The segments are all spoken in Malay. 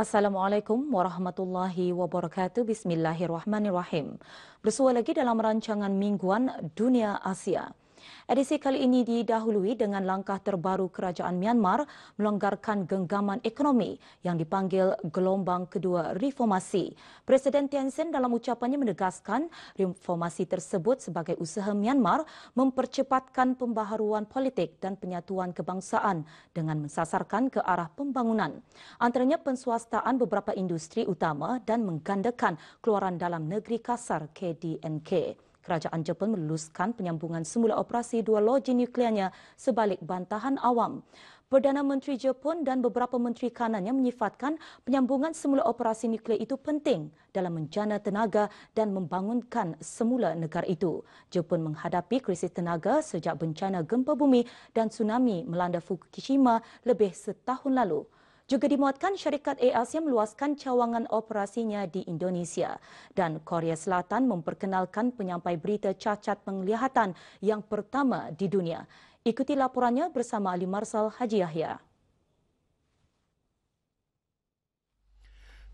Assalamualaikum warahmatullahi wabarakatuh. Bismillahirrahmanirrahim. Bersua lagi dalam rancangan mingguan Dunia Asia. Edisi kali ini didahului dengan langkah terbaru kerajaan Myanmar melonggarkan genggaman ekonomi yang dipanggil gelombang kedua reformasi. Presiden Thein Sein dalam ucapannya menegaskan reformasi tersebut sebagai usaha Myanmar mempercepatkan pembaharuan politik dan penyatuan kebangsaan dengan mensasarkan ke arah pembangunan. Antaranya penswastaan beberapa industri utama dan menggandakan keluaran dalam negeri kasar KDNK. Kerajaan Jepun meluluskan penyambungan semula operasi dua loji nuklearnya sebalik bantahan awam. Perdana Menteri Jepun dan beberapa menteri kanannya menyifatkan penyambungan semula operasi nuklear itu penting dalam menjana tenaga dan membangunkan semula negara itu. Jepun menghadapi krisis tenaga sejak bencana gempa bumi dan tsunami melanda Fukushima lebih setahun lalu. Juga dimuatkan syarikat Air Asia meluaskan cawangan operasinya di Indonesia dan Korea Selatan memperkenalkan penyampai berita cacat penglihatan yang pertama di dunia. Ikuti laporannya bersama Ali Marsal Haji Yahya.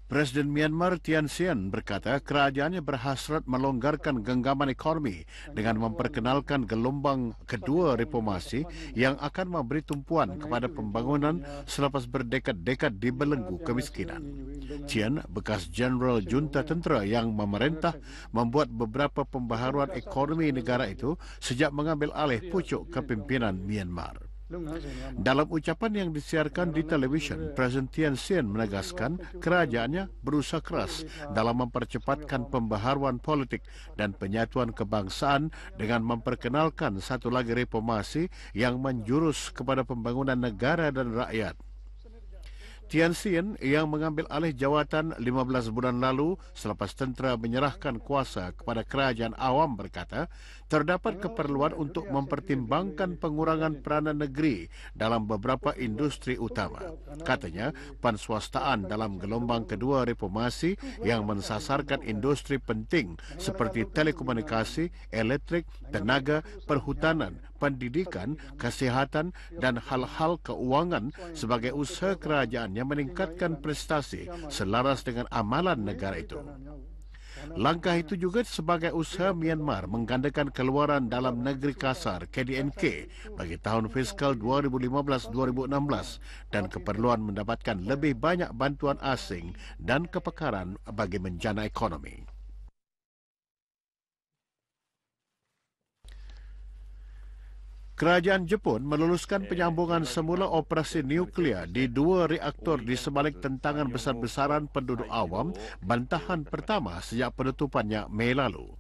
Presiden Myanmar Thein Sein berkata kerajaannya berhasrat melonggarkan genggaman ekonomi dengan memperkenalkan gelombang kedua reformasi yang akan memberi tumpuan kepada pembangunan selepas berdekad-dekad dibelenggu kemiskinan. Thein, bekas Jeneral Junta Tentera yang memerintah, membuat beberapa pembaharuan ekonomi negara itu sejak mengambil alih pucuk kepimpinan Myanmar. Dalam ucapan yang disiarkan di televisyen, Presiden Thein Sein menegaskan kerajaannya berusaha keras dalam mempercepatkan pembaharuan politik dan penyatuan kebangsaan dengan memperkenalkan satu lagi reformasi yang menjurus kepada pembangunan negara dan rakyat. Thein Sein yang mengambil alih jawatan 15 bulan lalu selepas tentera menyerahkan kuasa kepada kerajaan awam berkata, terdapat keperluan untuk mempertimbangkan pengurangan peranan negeri dalam beberapa industri utama. Katanya, penswastaan dalam gelombang kedua reformasi yang mensasarkan industri penting seperti telekomunikasi, elektrik, tenaga, perhutanan, pendidikan, kesihatan dan hal-hal keuangan sebagai usaha kerajaannya meningkatkan prestasi selaras dengan amalan negara itu. Langkah itu juga sebagai usaha Myanmar menggandakan keluaran dalam negeri kasar KDNK bagi tahun fiskal 2015-2016 dan keperluan mendapatkan lebih banyak bantuan asing dan kepekaran bagi menjana ekonomi. Kerajaan Jepun meluluskan penyambungan semula operasi nuklear di dua reaktor di sebalik tentangan besar-besaran penduduk awam bantahan pertama sejak penutupannya Mei lalu.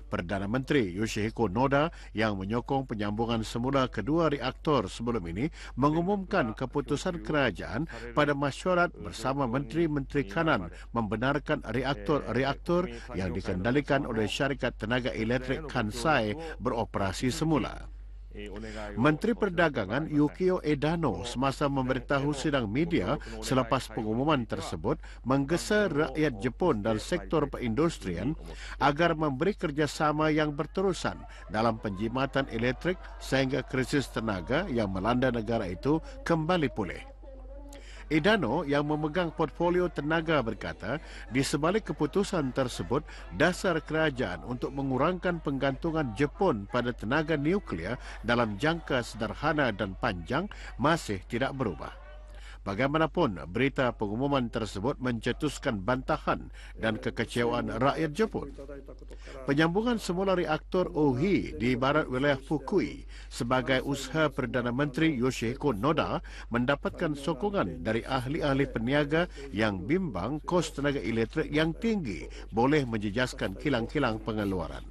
Perdana Menteri Yoshihiko Noda yang menyokong penyambungan semula kedua reaktor sebelum ini mengumumkan keputusan kerajaan pada mesyuarat bersama menteri-menteri kanan membenarkan reaktor-reaktor yang dikendalikan oleh syarikat tenaga elektrik Kansai beroperasi semula. Menteri Perdagangan Yukio Edano semasa memberitahu sidang media selepas pengumuman tersebut menggesa rakyat Jepun dan sektor perindustrian agar memberi kerjasama yang berterusan dalam penjimatan elektrik sehingga krisis tenaga yang melanda negara itu kembali pulih. Edano yang memegang portfolio tenaga berkata, di sebalik keputusan tersebut, dasar kerajaan untuk mengurangkan penggantungan Jepun pada tenaga nuklear dalam jangka sederhana dan panjang masih tidak berubah. Bagaimanapun, berita pengumuman tersebut mencetuskan bantahan dan kekecewaan rakyat Jepun. Penyambungan semula reaktor Ohi di barat wilayah Fukui sebagai usaha Perdana Menteri Yoshihiko Noda mendapatkan sokongan dari ahli-ahli peniaga yang bimbang kos tenaga elektrik yang tinggi boleh menjejaskan kilang-kilang pengeluaran.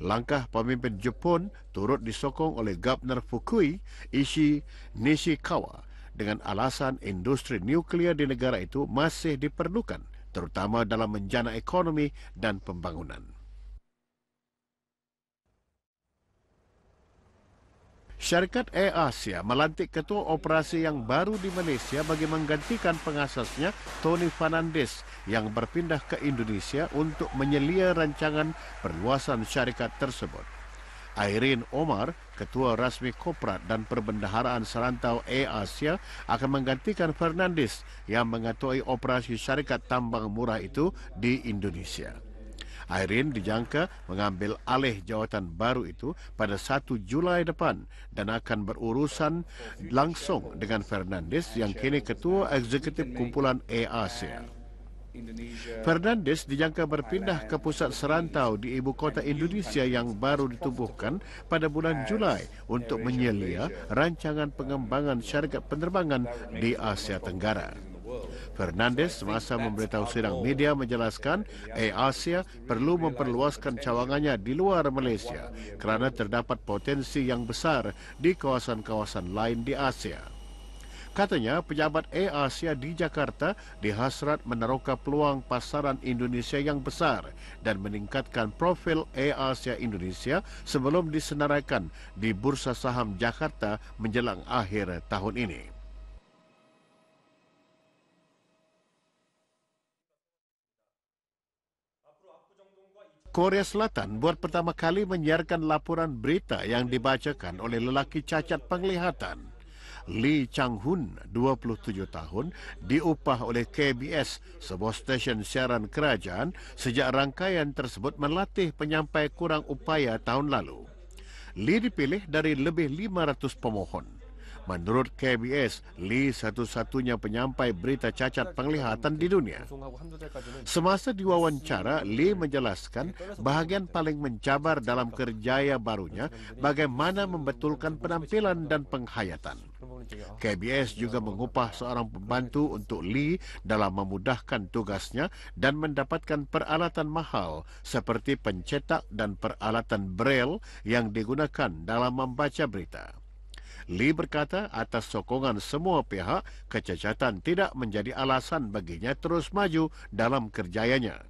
Langkah pemimpin Jepun turut disokong oleh Gubernur Fukui, Ishi Nishikawa, dengan alasan industri nuklear di negara itu masih diperlukan, terutama dalam menjana ekonomi dan pembangunan. Syarikat Air Asia melantik ketua operasi yang baru di Malaysia bagi menggantikan pengasasnya Tony Fernandes yang berpindah ke Indonesia untuk menyelia rancangan perluasan syarikat tersebut. Irene Omar, Ketua Rasmi Koprat dan Perbendaharaan Serantau Air Asia akan menggantikan Fernandes yang mengetuai operasi syarikat tambang murah itu di Indonesia. Irene dijangka mengambil alih jawatan baru itu pada 1 Julai depan dan akan berurusan langsung dengan Fernandes yang kini Ketua Eksekutif Kumpulan Air Asia. Fernandes dijangka berpindah ke pusat serantau di ibu kota Indonesia yang baru ditubuhkan pada bulan Julai untuk menyelia rancangan pengembangan syarikat penerbangan di Asia Tenggara. Fernandes semasa memberitahu sidang media menjelaskan Air Asia perlu memperluaskan cawangannya di luar Malaysia kerana terdapat potensi yang besar di kawasan-kawasan lain di Asia. Katanya, pejabat Air Asia di Jakarta dihasrat meneroka peluang pasaran Indonesia yang besar dan meningkatkan profil Air Asia Indonesia sebelum disenaraikan di Bursa Saham Jakarta menjelang akhir tahun ini. Korea Selatan buat pertama kali menyiarkan laporan berita yang dibacakan oleh lelaki cacat penglihatan. Lee Chang-hun, 27 tahun, diupah oleh KBS, sebuah stesen siaran kerajaan, sejak rangkaian tersebut melatih penyampai kurang upaya tahun lalu. Lee dipilih dari lebih 500 pemohon. Menurut KBS, Lee satu-satunya penyampai berita cacat penglihatan di dunia. Semasa diwawancara, Lee menjelaskan bahagian paling mencabar dalam kerjaya barunya bagaimana membetulkan penampilan dan penghayatan. KBS juga mengupah seorang pembantu untuk Lee dalam memudahkan tugasnya dan mendapatkan peralatan mahal seperti pencetak dan peralatan braille yang digunakan dalam membaca berita. Lee berkata atas sokongan semua pihak, kecacatan tidak menjadi alasan baginya terus maju dalam kerjayanya.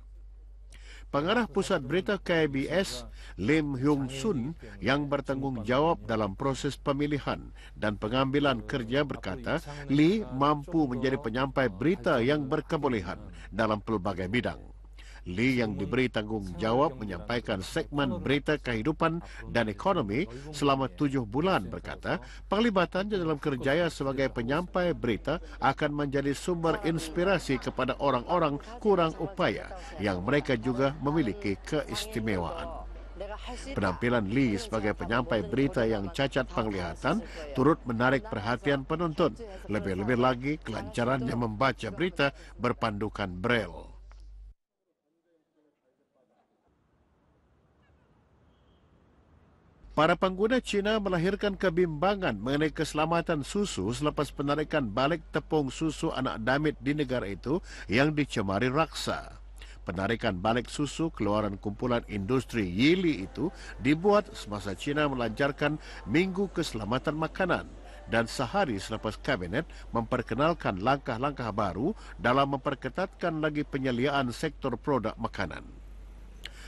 Pengarah pusat berita KBS, Lim Hyung Sun, yang bertanggungjawab dalam proses pemilihan dan pengambilan kerja berkata, Lee mampu menjadi penyampai berita yang berkebolehan dalam pelbagai bidang. Lee yang diberi tanggungjawab menyampaikan segmen berita kehidupan dan ekonomi selama 7 bulan berkata, penglibatannya dalam kerjaya sebagai penyampai berita akan menjadi sumber inspirasi kepada orang-orang kurang upaya yang mereka juga memiliki keistimewaan. Penampilan Lee sebagai penyampai berita yang cacat penglihatan turut menarik perhatian penonton, lebih-lebih lagi kelancarannya membaca berita berpandukan braille. Para pengguna China melahirkan kebimbangan mengenai keselamatan susu selepas penarikan balik tepung susu anak damit di negara itu yang dicemari raksa. Penarikan balik susu keluaran kumpulan industri Yili itu dibuat semasa China melancarkan Minggu Keselamatan Makanan dan sehari selepas kabinet memperkenalkan langkah-langkah baru dalam memperketatkan lagi penyeliaan sektor produk makanan.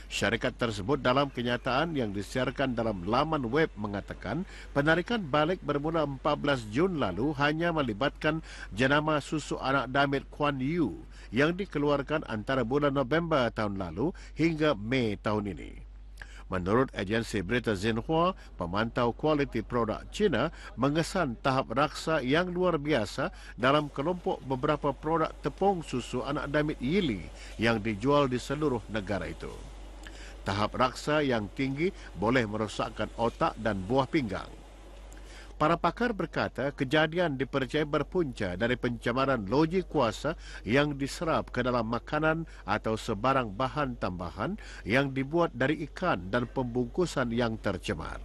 Syarikat tersebut dalam kenyataan yang disiarkan dalam laman web mengatakan penarikan balik bermula 14 Jun lalu hanya melibatkan jenama susu anak damit Kuan Yu yang dikeluarkan antara bulan November tahun lalu hingga Mei tahun ini. Menurut agensi berita Xinhua, pemantau kualiti produk China mengesan tahap raksa yang luar biasa dalam kelompok beberapa produk tepung susu anak damit Yili yang dijual di seluruh negara itu. Tahap raksa yang tinggi boleh merosakkan otak dan buah pinggang. Para pakar berkata kejadian dipercayai berpunca dari pencemaran loji kuasa yang diserap ke dalam makanan atau sebarang bahan tambahan yang dibuat dari ikan dan pembungkusan yang tercemar.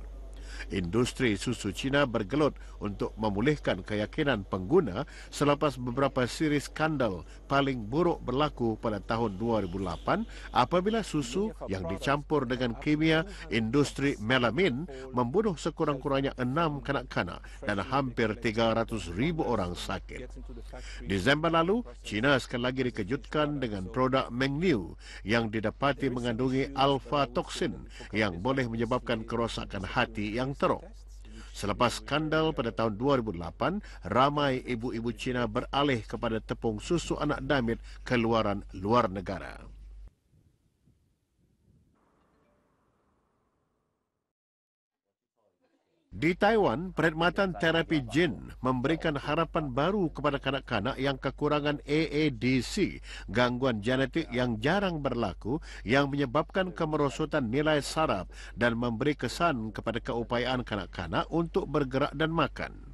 Industri susu China bergelut untuk memulihkan keyakinan pengguna selepas beberapa siri skandal paling buruk berlaku pada tahun 2008 apabila susu yang dicampur dengan kimia industri melamin membunuh sekurang-kurangnya 6 kanak-kanak dan hampir 300,000 orang sakit. Desember lalu, China sekali lagi dikejutkan dengan produk Mengniu yang didapati mengandungi alfa toksin yang boleh menyebabkan kerosakan hati yang teruk. Selepas skandal pada tahun 2008, ramai ibu-ibu Cina beralih kepada tepung susu anak damit keluaran luar negara. Di Taiwan, perkhidmatan terapi jin memberikan harapan baru kepada kanak-kanak yang kekurangan AADC, gangguan genetik yang jarang berlaku yang menyebabkan kemerosotan nilai saraf dan memberi kesan kepada keupayaan kanak-kanak untuk bergerak dan makan.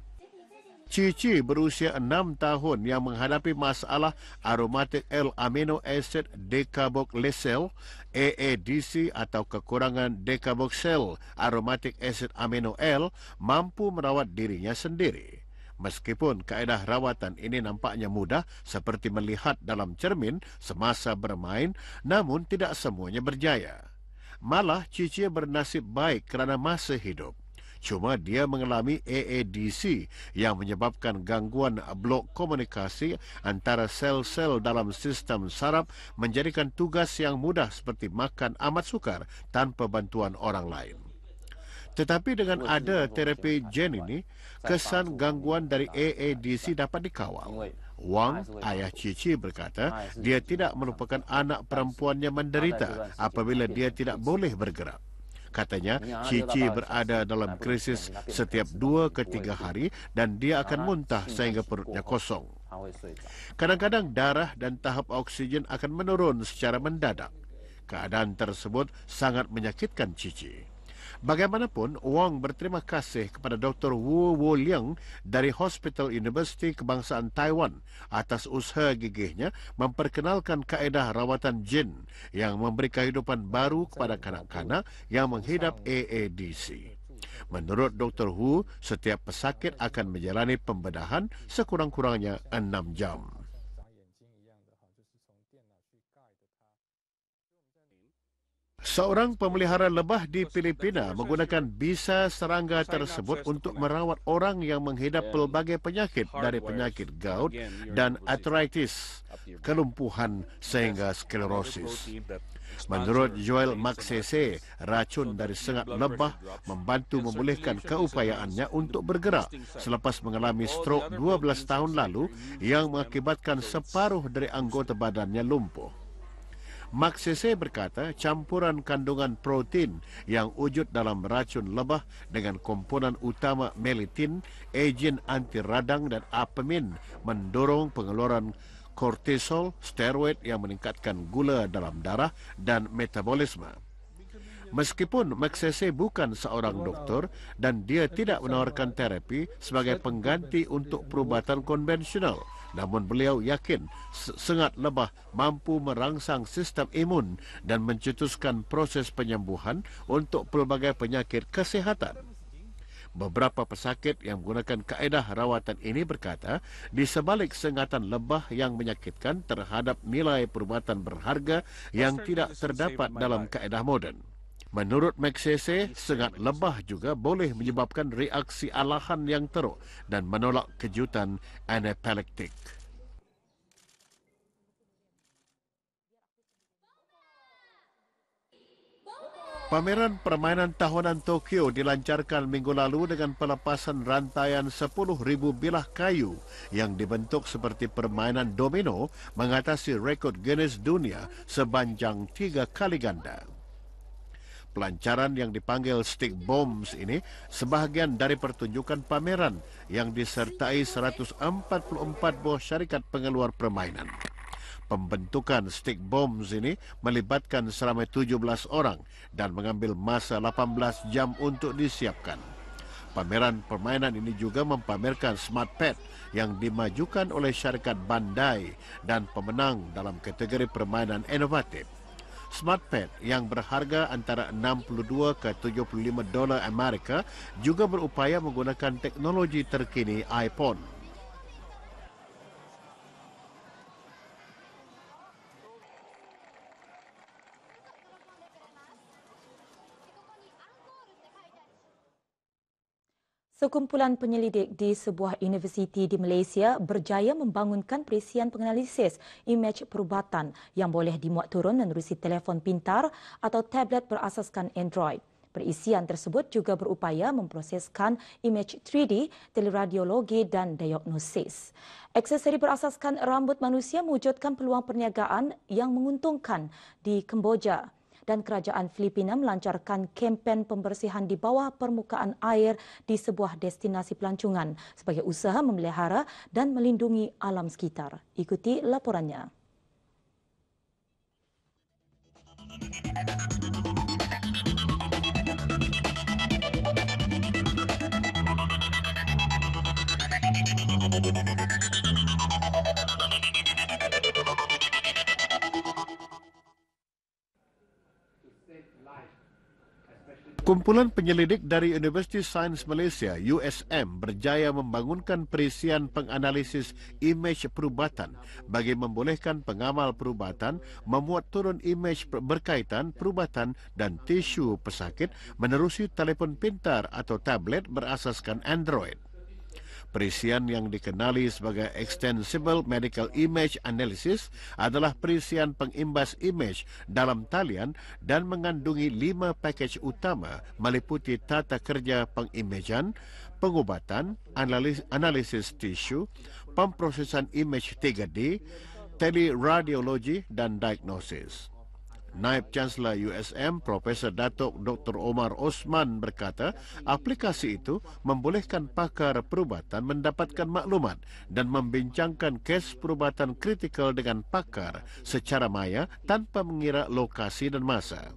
Cici berusia 6 tahun yang menghadapi masalah aromatik L-amino acid decarboxyl AADC atau kekurangan decarboxyl aromatic acid amino L mampu merawat dirinya sendiri. Meskipun kaedah rawatan ini nampaknya mudah seperti melihat dalam cermin semasa bermain, namun tidak semuanya berjaya. Malah Cici bernasib baik kerana masih hidup. Cuma dia mengalami AADC yang menyebabkan gangguan blok komunikasi antara sel-sel dalam sistem saraf menjadikan tugas yang mudah seperti makan amat sukar tanpa bantuan orang lain. Tetapi dengan ada terapi gen ini, kesan gangguan dari AADC dapat dikawal. Wang, ayah Cici berkata, dia tidak merupakan anak perempuannya menderita apabila dia tidak boleh bergerak. Katanya, Cici berada dalam krisis setiap 2 ke 3 hari dan dia akan muntah sehingga perutnya kosong. Kadang-kadang darah dan tahap oksigen akan menurun secara mendadak. Keadaan tersebut sangat menyakitkan Cici. Bagaimanapun, Wang berterima kasih kepada Dr. Wu Liang dari Hospital University Kebangsaan Taiwan atas usaha gigihnya memperkenalkan kaedah rawatan jin yang memberi kehidupan baru kepada kanak-kanak yang menghidap AADC. Menurut Dr. Wu, setiap pesakit akan menjalani pembedahan sekurang-kurangnya 6 jam. Seorang pemelihara lebah di Filipina menggunakan bisa serangga tersebut untuk merawat orang yang menghidap pelbagai penyakit dari penyakit gout dan arthritis, kelumpuhan sehingga sklerosis. Menurut Joel Maksese, racun dari sengat lebah membantu memulihkan keupayaannya untuk bergerak selepas mengalami strok 12 tahun lalu yang mengakibatkan separuh dari anggota badannya lumpuh. Maksese berkata campuran kandungan protein yang wujud dalam racun lebah dengan komponen utama melitin, agen anti radang dan apamin mendorong pengeluaran kortisol, steroid yang meningkatkan gula dalam darah dan metabolisme. Meskipun Maksese bukan seorang doktor dan dia tidak menawarkan terapi sebagai pengganti untuk perubatan konvensional, namun beliau yakin sengat lebah mampu merangsang sistem imun dan mencetuskan proses penyembuhan untuk pelbagai penyakit kesihatan. Beberapa pesakit yang menggunakan kaedah rawatan ini berkata, di sebalik sengatan lebah yang menyakitkan terhadap nilai perubatan berharga yang tidak terdapat dalam kaedah moden. Menurut Maksese, sengat lebah juga boleh menyebabkan reaksi alahan yang teruk dan menolak kejutan anaphylactic. Pameran permainan tahunan Tokyo dilancarkan minggu lalu dengan pelepasan rantaian 10,000 bilah kayu yang dibentuk seperti permainan domino mengatasi rekod Guinness dunia sepanjang 3 kali ganda. Pelancaran yang dipanggil Stick Bombs ini sebahagian dari pertunjukan pameran yang disertai 144 buah syarikat pengeluar permainan. Pembentukan Stick Bombs ini melibatkan seramai 17 orang dan mengambil masa 18 jam untuk disiapkan. Pameran permainan ini juga mempamerkan Smart Pad yang dimajukan oleh syarikat Bandai dan pemenang dalam kategori permainan inovatif. Smart Pad yang berharga antara 62 ke 75 dolar Amerika juga berupaya menggunakan teknologi terkini iPhone. Sekumpulan penyelidik di sebuah universiti di Malaysia berjaya membangunkan perisian penganalisis imej perubatan yang boleh dimuat turun menerusi telefon pintar atau tablet berasaskan Android. Perisian tersebut juga berupaya memproseskan imej 3D, teleradiologi dan diagnosis. Aksesori berasaskan rambut manusia mewujudkan peluang perniagaan yang menguntungkan di Kemboja. Dan kerajaan Filipina melancarkan kempen pembersihan di bawah permukaan air di sebuah destinasi pelancongan sebagai usaha memelihara dan melindungi alam sekitar. Ikuti laporannya. Kumpulan penyelidik dari Universiti Sains Malaysia USM berjaya membangunkan perisian penganalisis imej perubatan bagi membolehkan pengamal perubatan memuat turun imej berkaitan perubatan dan tisu pesakit menerusi telefon pintar atau tablet berasaskan Android. Perisian yang dikenali sebagai Extensible Medical Image Analysis adalah perisian pengimbas imej dalam talian dan mengandungi 5 pakej utama meliputi tata kerja pengimejan, pengubatan, analisis tisu, pemprosesan imej 3D, teleradiologi dan diagnosis. Naib Chancellor USM Profesor Datuk Dr. Omar Osman berkata, aplikasi itu membolehkan pakar perubatan mendapatkan maklumat dan membincangkan kes perubatan kritikal dengan pakar secara maya tanpa mengira lokasi dan masa.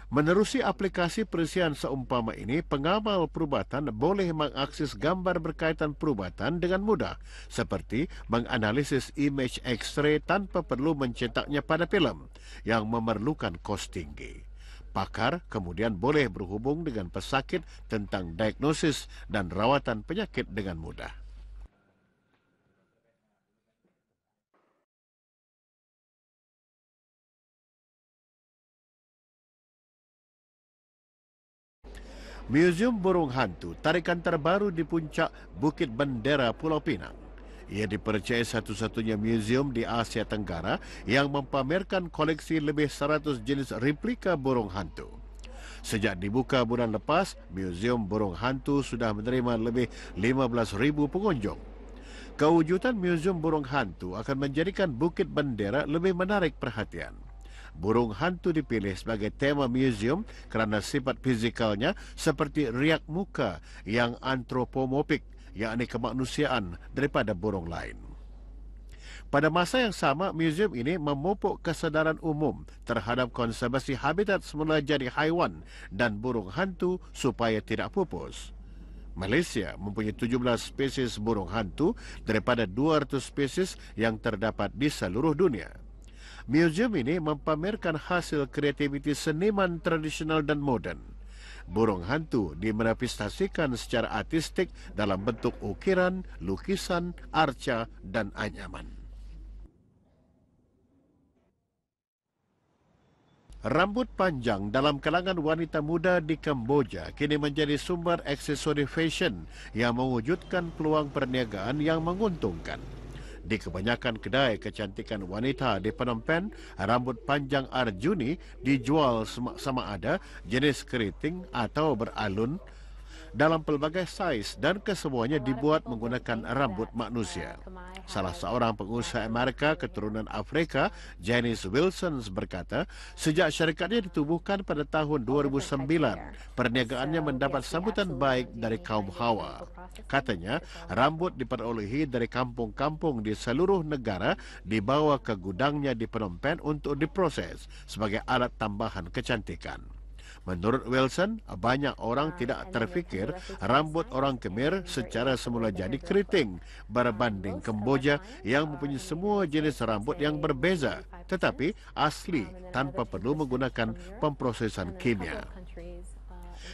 Menerusi aplikasi perisian seumpama ini, pengamal perubatan boleh mengakses gambar berkaitan perubatan dengan mudah, seperti menganalisis imej X-ray tanpa perlu mencetaknya pada filem yang memerlukan kos tinggi. Pakar kemudian boleh berhubung dengan pesakit tentang diagnosis dan rawatan penyakit dengan mudah. Museum Burung Hantu, tarikan terbaru di puncak Bukit Bendera Pulau Pinang. Ia dipercayai satu-satunya museum di Asia Tenggara yang mempamerkan koleksi lebih 100 jenis replika burung hantu. Sejak dibuka bulan lepas, Museum Burung Hantu sudah menerima lebih 15,000 pengunjung. Kewujudan Museum Burung Hantu akan menjadikan Bukit Bendera lebih menarik perhatian. Burung hantu dipilih sebagai tema museum kerana sifat fizikalnya seperti riak muka yang antropomorfik, yakni kemanusiaan daripada burung lain. Pada masa yang sama, museum ini memupuk kesedaran umum terhadap konservasi habitat semula jadi haiwan dan burung hantu supaya tidak pupus. Malaysia mempunyai 17 spesies burung hantu daripada 200 spesies yang terdapat di seluruh dunia. Museum ini mempamerkan hasil kreativiti seniman tradisional dan moden. Burung hantu dimanifestasikan secara artistik dalam bentuk ukiran, lukisan, arca dan anyaman. Rambut panjang dalam kalangan wanita muda di Kamboja kini menjadi sumber aksesori fashion yang mewujudkan peluang perniagaan yang menguntungkan. Di kebanyakan kedai kecantikan wanita di Phnom Penh, rambut panjang Arjuni dijual sama ada jenis keriting atau beralun dalam pelbagai saiz dan kesemuanya dibuat menggunakan rambut manusia. Salah seorang pengusaha Amerika keturunan Afrika, Janice Wilson berkata, sejak syarikatnya ditubuhkan pada tahun 2009, perniagaannya mendapat sambutan baik dari kaum hawa. Katanya, rambut diperolehi dari kampung-kampung di seluruh negara dibawa ke gudangnya di Phnom Penh untuk diproses sebagai alat tambahan kecantikan. Menurut Wilson, banyak orang tidak terfikir rambut orang Khmer secara semula jadi keriting berbanding Kemboja yang mempunyai semua jenis rambut yang berbeza tetapi asli tanpa perlu menggunakan pemprosesan kimia.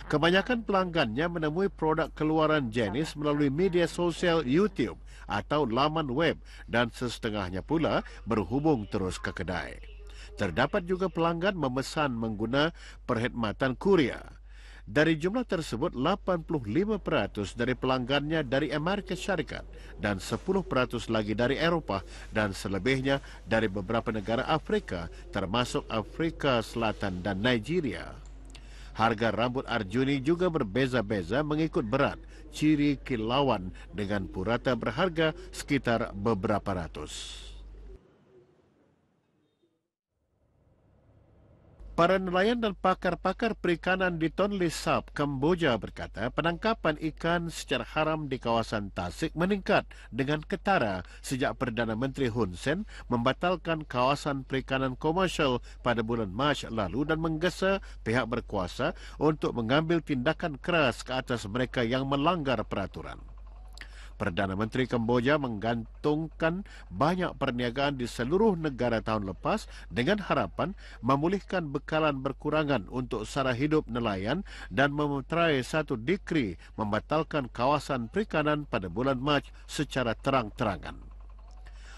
Kebanyakan pelanggannya menemui produk keluaran Janice melalui media sosial YouTube atau laman web dan setengahnya pula berhubung terus ke kedai. Terdapat juga pelanggan memesan mengguna perkhidmatan kurier. Dari jumlah tersebut, 85% dari pelanggannya dari Amerika Syarikat dan 10% lagi dari Eropah dan selebihnya dari beberapa negara Afrika termasuk Afrika Selatan dan Nigeria. Harga rambut Arjuni juga berbeza-beza mengikut berat, ciri kilauan dengan purata berharga sekitar beberapa ratus. Para nelayan dan pakar-pakar perikanan di Tonle Sap, Kamboja berkata penangkapan ikan secara haram di kawasan Tasik meningkat dengan ketara sejak Perdana Menteri Hun Sen membatalkan kawasan perikanan komersial pada bulan Mac lalu dan menggesa pihak berkuasa untuk mengambil tindakan keras ke atas mereka yang melanggar peraturan. Perdana Menteri Kamboja menggantungkan banyak perniagaan di seluruh negara tahun lepas dengan harapan memulihkan bekalan berkurangan untuk sara hidup nelayan dan memeterai satu dekri membatalkan kawasan perikanan pada bulan Mac secara terang-terangan.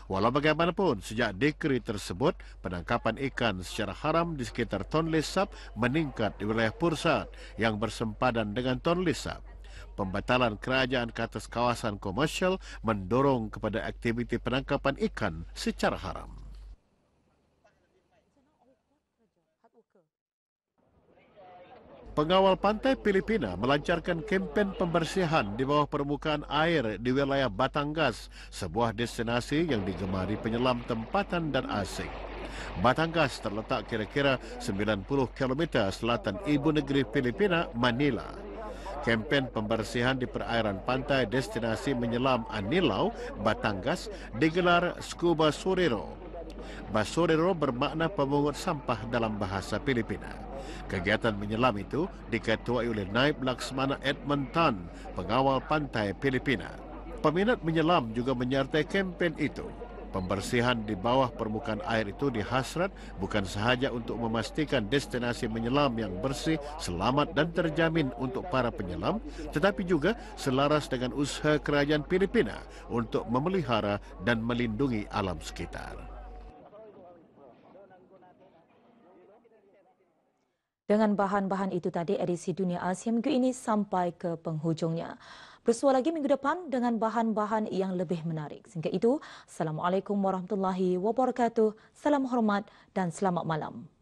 Walau bagaimanapun, sejak dekri tersebut, penangkapan ikan secara haram di sekitar Tonle Sap meningkat di wilayah Pursat yang bersempadan dengan Tonle Sap. Pembatalan kerajaan ke atas kawasan komersial mendorong kepada aktiviti penangkapan ikan secara haram. Pengawal pantai Filipina melancarkan kempen pembersihan di bawah permukaan air di wilayah Batangas, sebuah destinasi yang digemari penyelam tempatan dan asing. Batangas terletak kira-kira 90 km selatan ibu negeri Filipina, Manila. Kempen pembersihan di perairan pantai destinasi menyelam Anilao, Batangas digelar Scuba Sorero. Basorero bermakna pemungut sampah dalam bahasa Filipina. Kegiatan menyelam itu diketuai oleh Naib Laksmana Edmund Tan, pengawal pantai Filipina. Peminat menyelam juga menyertai kempen itu. Pembersihan di bawah permukaan air itu dihasrat bukan sahaja untuk memastikan destinasi menyelam yang bersih, selamat dan terjamin untuk para penyelam, tetapi juga selaras dengan usaha kerajaan Filipina untuk memelihara dan melindungi alam sekitar. Dengan bahan-bahan itu tadi, edisi Dunia Asia minggu ini sampai ke penghujungnya. Bersua lagi minggu depan dengan bahan-bahan yang lebih menarik. Sehingga itu, Assalamualaikum warahmatullahi wabarakatuh, salam hormat dan selamat malam.